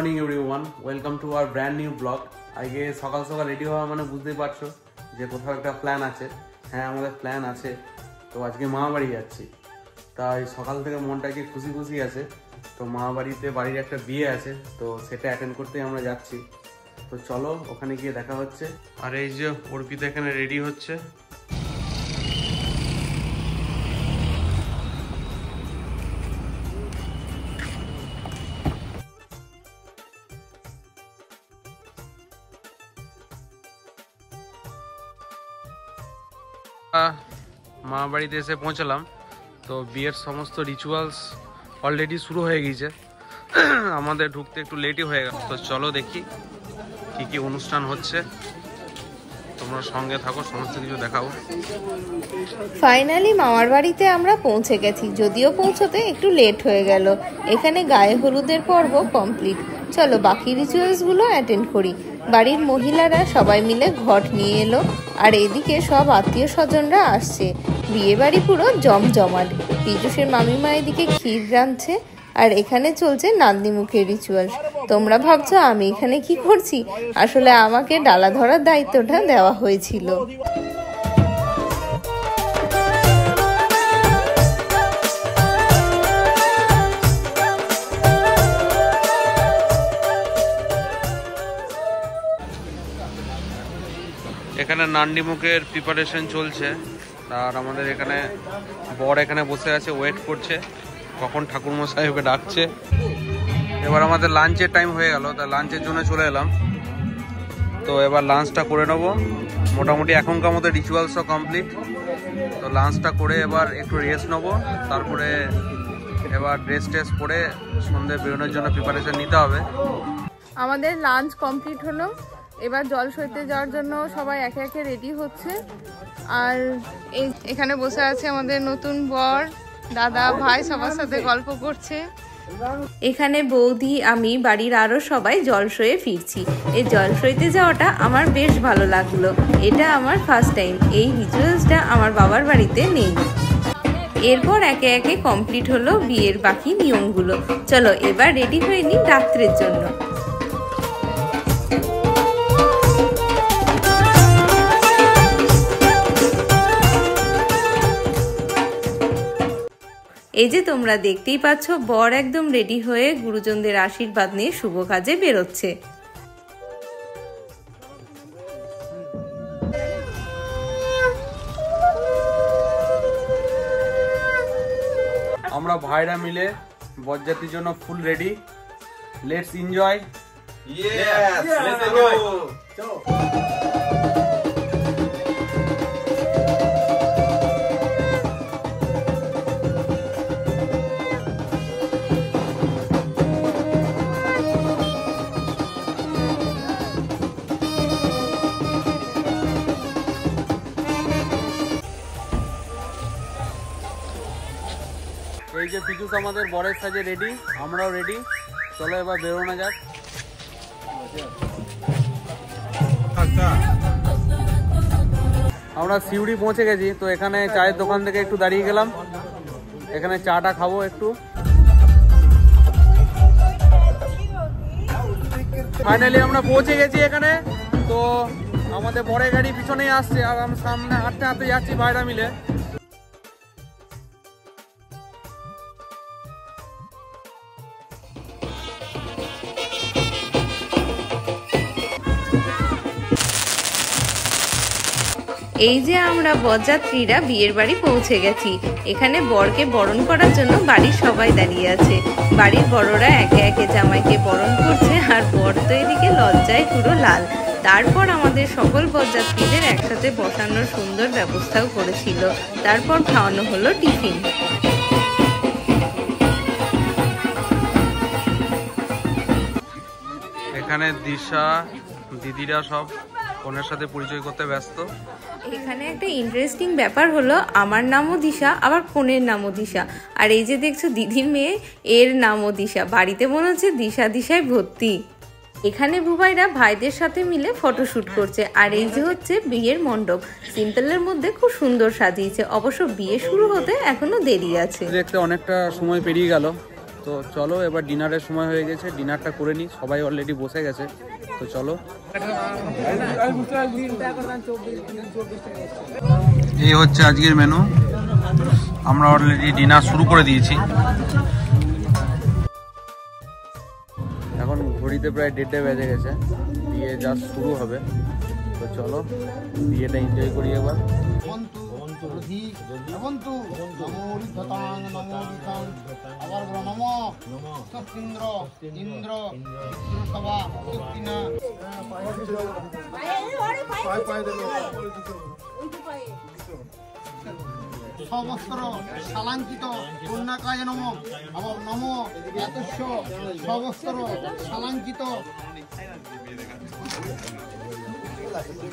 Morning everyone, welcome to our brand new blog. আজকে সকাল সকাল রেডি হওয়া মানে বুঝতেই পারছো যে কোথাও একটা প্ল্যান আছে। হ্যাঁ, আমাদের প্ল্যান আছে। তো আজকে মামাবাড়ি যাচ্ছি, তাই সকাল থেকে মনটা কি খুশি খুশি আছে। তো মামাবাড়িতে বাড়ির একটা বিয়ে আছে, তো সেটা অ্যাটেন্ড করতেই আমরা যাচ্ছি। তো চলো ওখানে গিয়ে দেখা হচ্ছে। আর এই যে অর্পিতা এখানে রেডি হচ্ছে। মা বাড়িতে এসে পৌঁছালাম। তো বিয়ের সমস্ত রিচুয়ালস অলরেডি শুরু হয়ে গিয়েছে। আমাদের ঢুকতে একটু লেটই হয়ে গেল। তো চলো দেখি কি কি অনুষ্ঠান হচ্ছে, তোমরা সঙ্গে থাকো, সমস্ত কিছু দেখাবো। ফাইনালি মামার বাড়িতে আমরা পৌঁছে গেছি, যদিও পৌঁছতে একটু লেট হয়ে গেল। এখানে গায়ে হলুদের পর্ব কমপ্লিট। চলো বাকি রিচুয়ালসগুলো অ্যাটেন্ড করি। বাড়ির মহিলারা সবাই মিলে ঘট নিয়ে এলো, আর এদিকে সব আত্মীয় স্বজনরা আসছে। বিয়ে বাড়ি পুরো জমজমাট। পীযুষের মামিমা এদিকে ক্ষীর রাঁধছে, আর এখানে চলছে নাতনি মুখের রিচুয়ালস। তোমরা ভাবছো আমি এখানে কি করছি? আসলে আমাকে ডালা ধরার দায়িত্বটা দেওয়া হয়েছিল। এখানে নান্ডি মুখের প্রিপারেশন চলছে, আর আমাদের এখানে বর এখানে বসে আছে, ওয়েট করছে কখন ঠাকুরমশাই ওকে ডাকছে। এবার আমাদের লাঞ্চের টাইম হয়ে গেল, তা লাঞ্চের জন্য চলে এলাম। তো এবার লাঞ্চটা করে নেবো। মোটামুটি এখনকার মতো রিচুয়ালসও কমপ্লিট। তো লাঞ্চটা করে এবার একটু রেস্ট নেবো, তারপরে এবার ড্রেস টেস পরে সন্ধ্যে বেরোনোর জন্য প্রিপারেশন নিতে হবে। আমাদের লাঞ্চ কমপ্লিট হলো, এবার জল সইতে যাওয়ার জন্য সবাই একে একে রেডি হচ্ছে। আর এখানে বসে আছে আমাদের নতুন বর, দাদা, ভাই, সবার সাথে গল্প করছে। এখানে বৌদি, আমি, বাড়ির আরো সবাই জলসয়ে ফিরছি। এই জলসইতে যাওয়াটা আমার বেশ ভালো লাগলো। এটা আমার ফার্স্ট টাইম। এই রিচুয়ালসটা আমার বাবার বাড়িতে নেই। এরপর একে একে কমপ্লিট হলো বিয়ের বাকি নিয়মগুলো। চলো এবার রেডি হয়ে নিই রাত্রের জন্য। এই যে তোমরা দেখতেই পাচ্ছ, বর একদম রেডি হয়ে গুরুজনদের আশীর্বাদ নিয়ে শুভ কাজে বেরোচ্ছে। আমরা ভাইরা মিলে বরযাত্রীর জন্য full ready. Let's enjoy. Yes, let's enjoy. চলো। এই যে পীযুষ আমাদের বরের সাজে রেডি, আমরাও রেডি। চলো এবার বেরোনো যাক। আমরা সিউড়ি পৌঁছে গেছি। তো এখানে চায়ের দোকান থেকে একটু দাঁড়িয়ে গেলাম, এখানে চাটা খাবো একটু। ফাইনালি আমরা পৌঁছে গেছি এখানে। তো আমাদের বরের গাড়ি পিছনেই আসছে, আর আমরা সামনে হাঁটতে হাঁটতে যাচ্ছি ভাইরা মিলে। এই যে আমরা বরযাত্রীরা বিয়ের বাড়ি পৌঁছে গেছি। এখানে বরকে বরণ করার জন্য বাড়ির সবাই দাঁড়িয়ে আছে। বাড়ির বড়রা একে একে জামাইকে বরণ করছে, আর বর তো এদিকে লজ্জায় পুরো লাল। তারপর আমাদের সকল বরযাত্রীদের একসাথে বসানোর সুন্দর ব্যবস্থাও করেছিল। তারপর খাওয়ানো হলো টিফিন। এখানে দিশা, দিদিরা সব কনের সাথে পরিচয় করতে ব্যস্ত। এখানে একটা ইন্টারেস্টিং ব্যাপার হলো, আমার নামও দিশা, আবার কনের নামও দিশা। আর এই যে দেখছো দিদির মেয়ে, এর নামও দিশা। বাড়িতে মনে হচ্ছে দিশা দিশায় ভর্তি। এখানে বুবাইরা ভাইদের সাথে মিলে ফটোশুট করছে। আর এই যে হচ্ছে বিয়ের মণ্ডপ, সিম্পলের মধ্যে খুব সুন্দর সাজিয়েছে। অবশ্য বিয়ে শুরু হতে এখনো দেরি আছে। দেখতে অনেকটা সময় পেরিয়ে গেল, তো চলো এবার ডিনারের সময় হয়ে গেছে, ডিনারটা করে নিই। সবাই অলরেডি বসে গেছে, তো চলো। এই হচ্ছে আজকের মেনু। আমরা অলরেডি ডিনার শুরু করে দিয়েছি। এখন ঘড়িতে প্রায় 1:30 বেজে গেছে, বিয়ে জাস্ট শুরু হবে। তো চলো বিয়েটা এনজয় করি এবার। সবস্ত্র শালাঙ্কিত কন্যাকায় নম আবার নম এতস্য সবস্ত্র শালাঙ্কিত।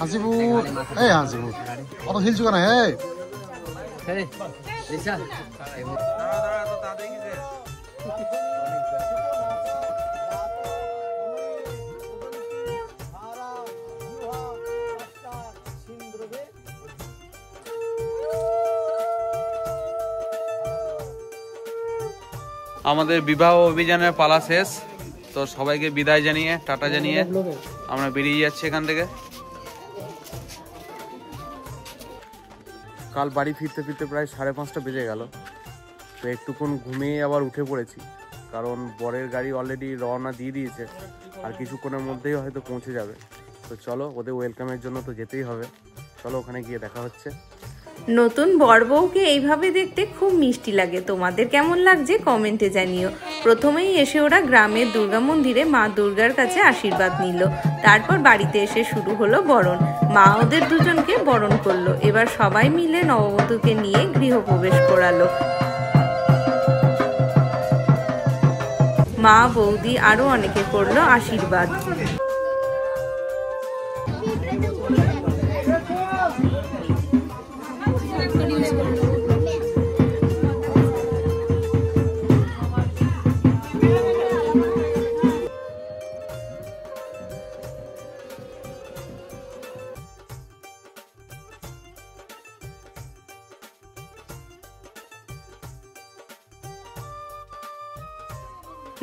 হাসিপুর এই হাসিপুর অত হিলছু কেন? আমাদের বিবাহ অভিযানের পালা শেষ, তো সবাইকে বিদায় জানিয়ে টাটা জানিয়ে আমরা বেরিয়ে যাচ্ছি এখান থেকে। কাল বাড়ি ফিরতে ফিরতে প্রায় 5:30 বেজে গেল। তো একটুক্ষণ ঘুমিয়ে আবার উঠে পড়েছি, কারণ বরের গাড়ি অলরেডি রওনা দিয়ে দিয়েছে, আর কিছুক্ষণের মধ্যেই হয়তো পৌঁছে যাবে। তো চলো, ওদের ওয়েলকামের জন্য তো যেতেই হবে। চলো ওখানে গিয়ে দেখা হচ্ছে। নতুন বর বউকে এইভাবে দেখতে খুব মিষ্টি লাগে। তোমাদের কেমন লাগছে কমেন্টে জানিও। প্রথমেই এসে ওরা গ্রামের দুর্গা মন্দিরে মা দুর্গার কাছে আশীর্বাদ নিল। তারপর বাড়িতে এসে শুরু হলো বরণ। মা ওদের দুজনকে বরণ করলো। এবার সবাই মিলে নববধূকে নিয়ে গৃহপ্রবেশ করালো। মা, বৌদি আরো অনেকে করলো আশীর্বাদ।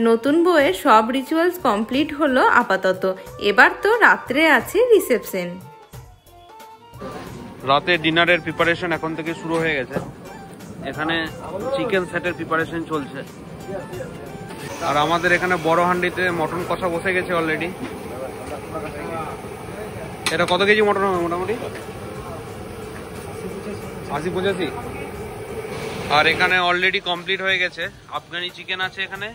নতুন বউয়ের সব রিচুয়ালস কমপ্লিট হলো আপাতত। এবার তো রাত্রে আছে রিসেপশন। রাতে ডিনারের প্রিপারেশন এখন থেকে শুরু হয়ে গেছে। এখানে চিকেন সেটের প্রিপারেশন চলছে, আর আমাদের এখানে বড় হান্ডিতে মটন কষা বসে গেছে অলরেডি। এটা কত কেজি মটন হবে মোটামুটি? 80-85। আর এখানে অলরেডি কমপ্লিট হয়ে গেছে। আফগানি চিকেন আছে এখানে,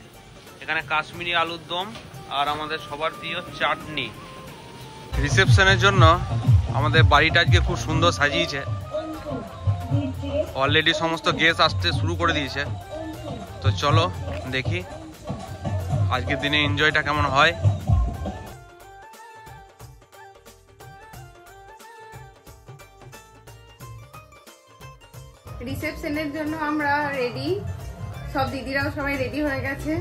এখানে কাশ্মীরি আলুর দম, আর আমাদের সবার প্রিয় চাটনি। রিসেপশনের জন্য আমাদের বাড়িটা আজকে খুব সুন্দর সাজিয়েছে। অলরেডি সমস্ত গেস্ট আসতে শুরু করে দিয়েছে। তো চলো দেখি আজকের দিনে এনজয়টা কেমন হয়। রিসেপশনের জন্য আমরা রেডি, সব দিদিরাও সবাই রেডি হয়ে গেছে।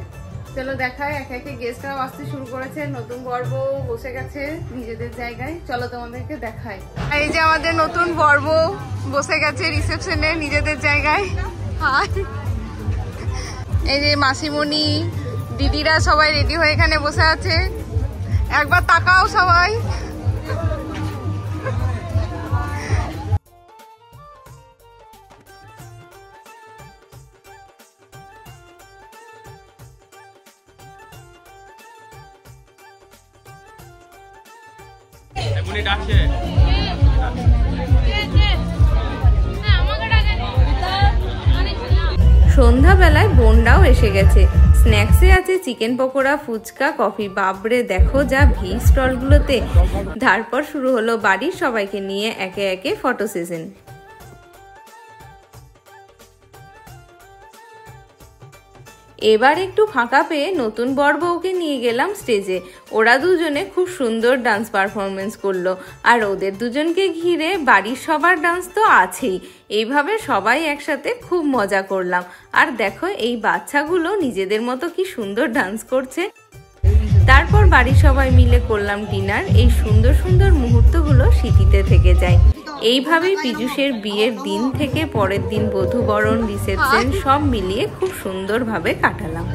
চলো দেখায়, একে একে গেস্টরাও আসতে শুরু করেছে। নতুন বর বউ বসে গেছে নিজেদের জায়গায়। চলো তোমাদেরকে দেখাই। এই যে আমাদের নতুন বর বউ বসে গেছে রিসেপশনে নিজেদের জায়গায়। এই যে মাসিমণি, দিদিরা সবাই রেডি হয়ে এখানে বসে আছে। একবার তাকাও সবাই। সন্ধ্যাবেলায় বোনরাও এসে গেছে। স্ন্যাক্সে আছে চিকেন পকোড়া, ফুচকা, কফি। বাবরে দেখো যা ভিড় স্টলগুলোতে। তারপর শুরু হলো বাড়ির সবাইকে নিয়ে একে একে ফটো সেশন। এবার একটু ফাঁকা পেয়ে নতুন বর বউকে নিয়ে গেলাম স্টেজে। ওরা দুজনে খুব সুন্দর ডান্স পারফরমেন্স করলো, আর ওদের দুজনকে ঘিরে বাড়ির সবার ডান্স তো আছেই। এইভাবে সবাই একসাথে খুব মজা করলাম। আর দেখো এই বাচ্চাগুলো নিজেদের মতো কি সুন্দর ডান্স করছে। তারপর বাড়ির সবাই মিলে করলাম ডিনার। এই সুন্দর সুন্দর মুহূর্তগুলো স্মৃতিতে থেকে যায়। এইভাবেই পীযূষের বিয়ের দিন থেকে পরের দিন বধূবরণ, রিসেপশন সব মিলিয়ে খুব সুন্দরভাবে কাটালাম।